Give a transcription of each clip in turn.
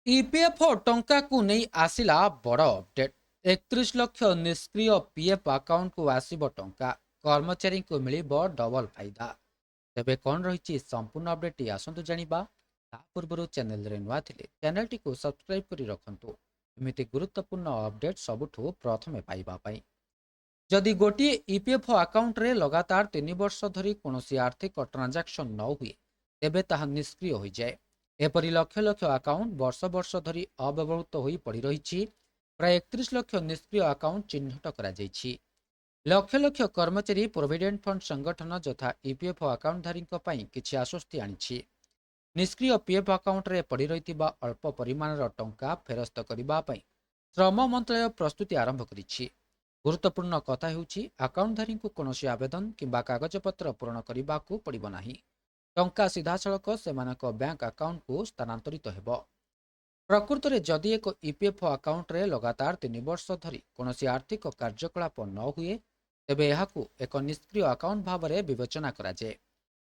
EPFO ଟଙ୍କାକୁ ନେଇ ଆସିଲା ବଡ଼ ଅପଡେଟ୍। 31 ଲକ୍ଷ ନିଷ୍କ୍ରିୟ ପିଏଫ୍ ଆକାଉଣ୍ଟକୁ ଆସିବ ଟଙ୍କା, କର୍ମଚାରୀଙ୍କୁ ମିଳିବ ଡବଲ ଫାଇଦା। ତେବେ କ'ଣ ରହିଛି ସମ୍ପୂର୍ଣ୍ଣ ଅପଡେଟ୍ ଆସନ୍ତୁ ଜାଣିବା। ତା ପୂର୍ବରୁ ଚ୍ୟାନେଲରେ ନୂଆ ଥିଲେ ଚ୍ୟାନେଲଟିକୁ ସବସ୍କ୍ରାଇବ୍ କରି ରଖନ୍ତୁ, ଏମିତି ଗୁରୁତ୍ୱପୂର୍ଣ୍ଣ ଅପଡେଟ୍ ସବୁଠୁ ପ୍ରଥମେ ପାଇବା ପାଇଁ। ଯଦି ଗୋଟିଏ ଇପିଏଫ୍ଓ ଆକାଉଣ୍ଟରେ ଲଗାତାର 3 ବର୍ଷ ଧରି କୌଣସି ଆର୍ଥିକ ଟ୍ରାଞ୍ଜାକ୍ସନ୍ ନ ହୁଏ, ତେବେ ତାହା ନିଷ୍କ୍ରିୟ ହୋଇଯାଏ। ଏପରି ଲକ୍ଷ ଲକ୍ଷ ଆକାଉଣ୍ଟ ବର୍ଷ ବର୍ଷ ଧରି ଅବ୍ୟବହୃତ ହୋଇ ପଡ଼ି ରହିଛି। ପ୍ରାୟ 31 ଲକ୍ଷ ନିଷ୍କ୍ରିୟ ଆକାଉଣ୍ଟ ଚିହ୍ନଟ କରାଯାଇଛି। ଲକ୍ଷ ଲକ୍ଷ କର୍ମଚାରୀ ପ୍ରୋଭିଡେଣ୍ଟ ଫଣ୍ଡ ସଂଗଠନ ଯଥା ଇପିଏଫ୍ଓ ଆକାଉଣ୍ଟଧାରୀଙ୍କ ପାଇଁ କିଛି ଆଶ୍ୱସ୍ତି ଆଣିଛି। ନିଷ୍କ୍ରିୟ ପିଏଫ୍ ଆକାଉଣ୍ଟରେ ପଡ଼ି ରହିଥିବା ଅଳ୍ପ ପରିମାଣର ଟଙ୍କା ଫେରସ୍ତ କରିବା ପାଇଁ ଶ୍ରମ ମନ୍ତ୍ରାଳୟ ପ୍ରସ୍ତୁତି ଆରମ୍ଭ କରିଛି। ଗୁରୁତ୍ୱପୂର୍ଣ୍ଣ କଥା ହେଉଛି, ଆକାଉଣ୍ଟଧାରୀଙ୍କୁ କୌଣସି ଆବେଦନ କିମ୍ବା କାଗଜପତ୍ର ପୂରଣ କରିବାକୁ ପଡ଼ିବ ନାହିଁ। ଟଙ୍କା ସିଧାସଳଖ ସେମାନଙ୍କ ବ୍ୟାଙ୍କ ଆକାଉଣ୍ଟକୁ ସ୍ଥାନାନ୍ତରିତ ହେବ। ପ୍ରକୃତରେ ଯଦି ଏକ ଇପିଏଫ୍ଓ ଆକାଉଣ୍ଟରେ ଲଗାତାର 3 ବର୍ଷ ଧରି କୌଣସି ଆର୍ଥିକ କାର୍ଯ୍ୟକଳାପ ନ ହୁଏ, ତେବେ ଏହାକୁ ଏକ ନିଷ୍କ୍ରିୟ ଆକାଉଣ୍ଟ ଭାବରେ ବିବେଚନା କରାଯାଏ।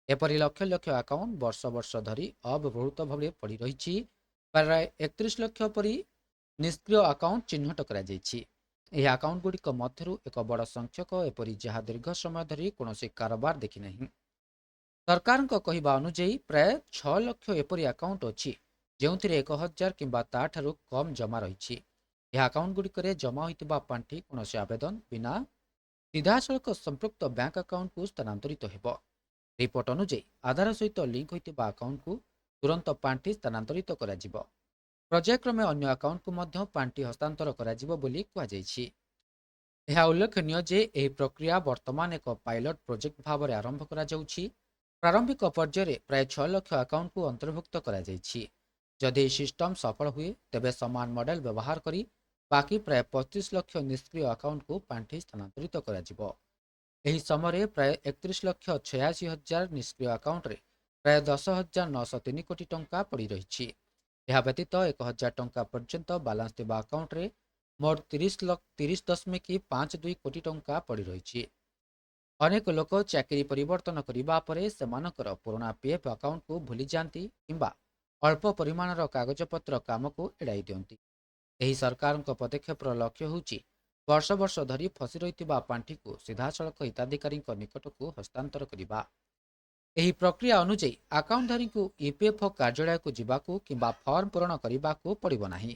ଏପରି ଲକ୍ଷ ଲକ୍ଷ ଆକାଉଣ୍ଟ ବର୍ଷ ବର୍ଷ ଧରି ଅବ୍ୟବହୃତ ଭାବେ ପଡ଼ି ରହିଛି। ପ୍ରାୟ 31 ଲକ୍ଷ ପରି ନିଷ୍କ୍ରିୟ ଆକାଉଣ୍ଟ ଚିହ୍ନଟ କରାଯାଇଛି। ଏହି ଆକାଉଣ୍ଟଗୁଡ଼ିକ ମଧ୍ୟରୁ ଏକ ବଡ଼ ସଂଖ୍ୟକ ଏପରି ଯାହା ଦୀର୍ଘ ସମୟ ଧରି କୌଣସି କାରବାର ଦେଖିନାହିଁ। ସରକାରଙ୍କ କହିବା ଅନୁଯାୟୀ ପ୍ରାୟ 6 ଲକ୍ଷ ଏପରି ଆକାଉଣ୍ଟ ଅଛି ଯେଉଁଥିରେ 1,000 କିମ୍ବା ତାଠାରୁ କମ୍ ଜମା ରହିଛି। ଏହି ଆକାଉଣ୍ଟଗୁଡ଼ିକରେ ଜମା ହୋଇଥିବା ପାଣ୍ଠି କୌଣସି ଆବେଦନ ବିନା ସିଧାସଳଖ ସମ୍ପୃକ୍ତ ବ୍ୟାଙ୍କ ଆକାଉଣ୍ଟକୁ ସ୍ଥାନାନ୍ତରିତ ହେବ। ରିପୋର୍ଟ ଅନୁଯାୟୀ ଆଧାର ସହିତ ଲିଙ୍କ ହୋଇଥିବା ଆକାଉଣ୍ଟକୁ ତୁରନ୍ତ ପାଣ୍ଠି ସ୍ଥାନାନ୍ତରିତ କରାଯିବ। ପର୍ଯ୍ୟାୟକ୍ରମେ ଅନ୍ୟ ଆକାଉଣ୍ଟକୁ ମଧ୍ୟ ପାଣ୍ଠି ହସ୍ତାନ୍ତର କରାଯିବ ବୋଲି କୁହାଯାଇଛି। ଏହା ଉଲ୍ଲେଖନୀୟ ଯେ ଏହି ପ୍ରକ୍ରିୟା ବର୍ତ୍ତମାନ ଏକ ପାଇଲଟ ପ୍ରୋଜେକ୍ଟ ଭାବରେ ଆରମ୍ଭ କରାଯାଉଛି। ପ୍ରାରମ୍ଭିକ ପର୍ଯ୍ୟାୟରେ ପ୍ରାୟ 6 ଲକ୍ଷ ଆକାଉଣ୍ଟକୁ ଅନ୍ତର୍ଭୁକ୍ତ କରାଯାଇଛି। ଯଦି ଏହି ସିଷ୍ଟମ ସଫଳ ହୁଏ, ତେବେ ସମାନ ମଡେଲ ବ୍ୟବହାର କରି ବାକି ପ୍ରାୟ 25 ଲକ୍ଷ ନିଷ୍କ୍ରିୟ ଆକାଉଣ୍ଟକୁ ପାଣ୍ଠି ସ୍ଥାନାନ୍ତରିତ କରାଯିବ। ଏହି ସମୟରେ ପ୍ରାୟ 31,86,000 ନିଷ୍କ୍ରିୟ ଆକାଉଣ୍ଟରେ ପ୍ରାୟ 10,903 କୋଟି ଟଙ୍କା ପଡ଼ି ରହିଛି। ଏହା ବ୍ୟତୀତ 1,000 ଟଙ୍କା ପର୍ଯ୍ୟନ୍ତ ବାଲାନ୍ସ ଥିବା ଆକାଉଣ୍ଟରେ ମୋଟ 30.52 କୋଟି ଟଙ୍କା ପଡ଼ି ରହିଛି। ଅନେକ ଲୋକ ଚାକିରି ପରିବର୍ତ୍ତନ କରିବା ପରେ ସେମାନଙ୍କର ପୁରୁଣା ପିଏଫ୍ ଆକାଉଣ୍ଟକୁ ଭୁଲିଯାଆନ୍ତି କିମ୍ବା ଅଳ୍ପ ପରିମାଣର କାଗଜପତ୍ର କାମକୁ ଏଡ଼ାଇ ଦିଅନ୍ତି। ଏହି ସରକାରଙ୍କ ପଦକ୍ଷେପର ଲକ୍ଷ୍ୟ ହେଉଛି ବର୍ଷ ବର୍ଷ ଧରି ଫସି ରହିଥିବା ପାଣ୍ଠିକୁ ସିଧାସଳଖ ହିତାଧିକାରୀଙ୍କ ନିକଟକୁ ହସ୍ତାନ୍ତର କରିବା। ଏହି ପ୍ରକ୍ରିୟା ଅନୁଯାୟୀ ଆକାଉଣ୍ଟଧାରୀଙ୍କୁ ଇପିଏଫ୍ଓ କାର୍ଯ୍ୟାଳୟକୁ ଯିବାକୁ କିମ୍ବା ଫର୍ମ ପୂରଣ କରିବାକୁ ପଡ଼ିବ ନାହିଁ।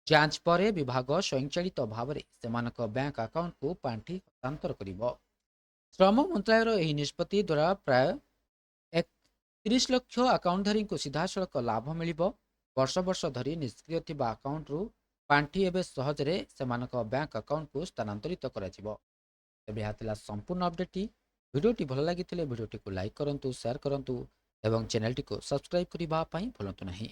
ଯାଞ୍ଚ ପରେ ବିଭାଗ ସ୍ୱୟଂଚାଳିତ ଭାବରେ ସେମାନଙ୍କ ବ୍ୟାଙ୍କ ଆକାଉଣ୍ଟକୁ ପାଣ୍ଠି ହସ୍ତାନ୍ତର କରିବ। ଶ୍ରମ ମନ୍ତ୍ରାଳୟର ଏହି ନିଷ୍ପତ୍ତି ଦ୍ୱାରା ପ୍ରାୟ 31 ଲକ୍ଷ ଆକାଉଣ୍ଟଧାରୀଙ୍କୁ ସିଧାସଳଖ ଲାଭ ମିଳିବ। ବର୍ଷ ବର୍ଷ ଧରି ନିଷ୍କ୍ରିୟ ଥିବା ଆକାଉଣ୍ଟରୁ ପାଣ୍ଠି ଏବେ ସହଜରେ ସେମାନଙ୍କ ବ୍ୟାଙ୍କ ଆକାଉଣ୍ଟକୁ ସ୍ଥାନାନ୍ତରିତ କରାଯିବ। ତେବେ ଏହା ଥିଲା ସମ୍ପୂର୍ଣ୍ଣ ଅପଡେଟ୍ଟି। ଭିଡ଼ିଓଟି ଭଲ ଲାଗିଥିଲେ ଭିଡ଼ିଓଟିକୁ ଲାଇକ୍ କରନ୍ତୁ, ସେୟାର କରନ୍ତୁ ଏବଂ ଚ୍ୟାନେଲଟିକୁ ସବସ୍କ୍ରାଇବ୍ କରିବା ପାଇଁ ଭୁଲନ୍ତୁ ନାହିଁ।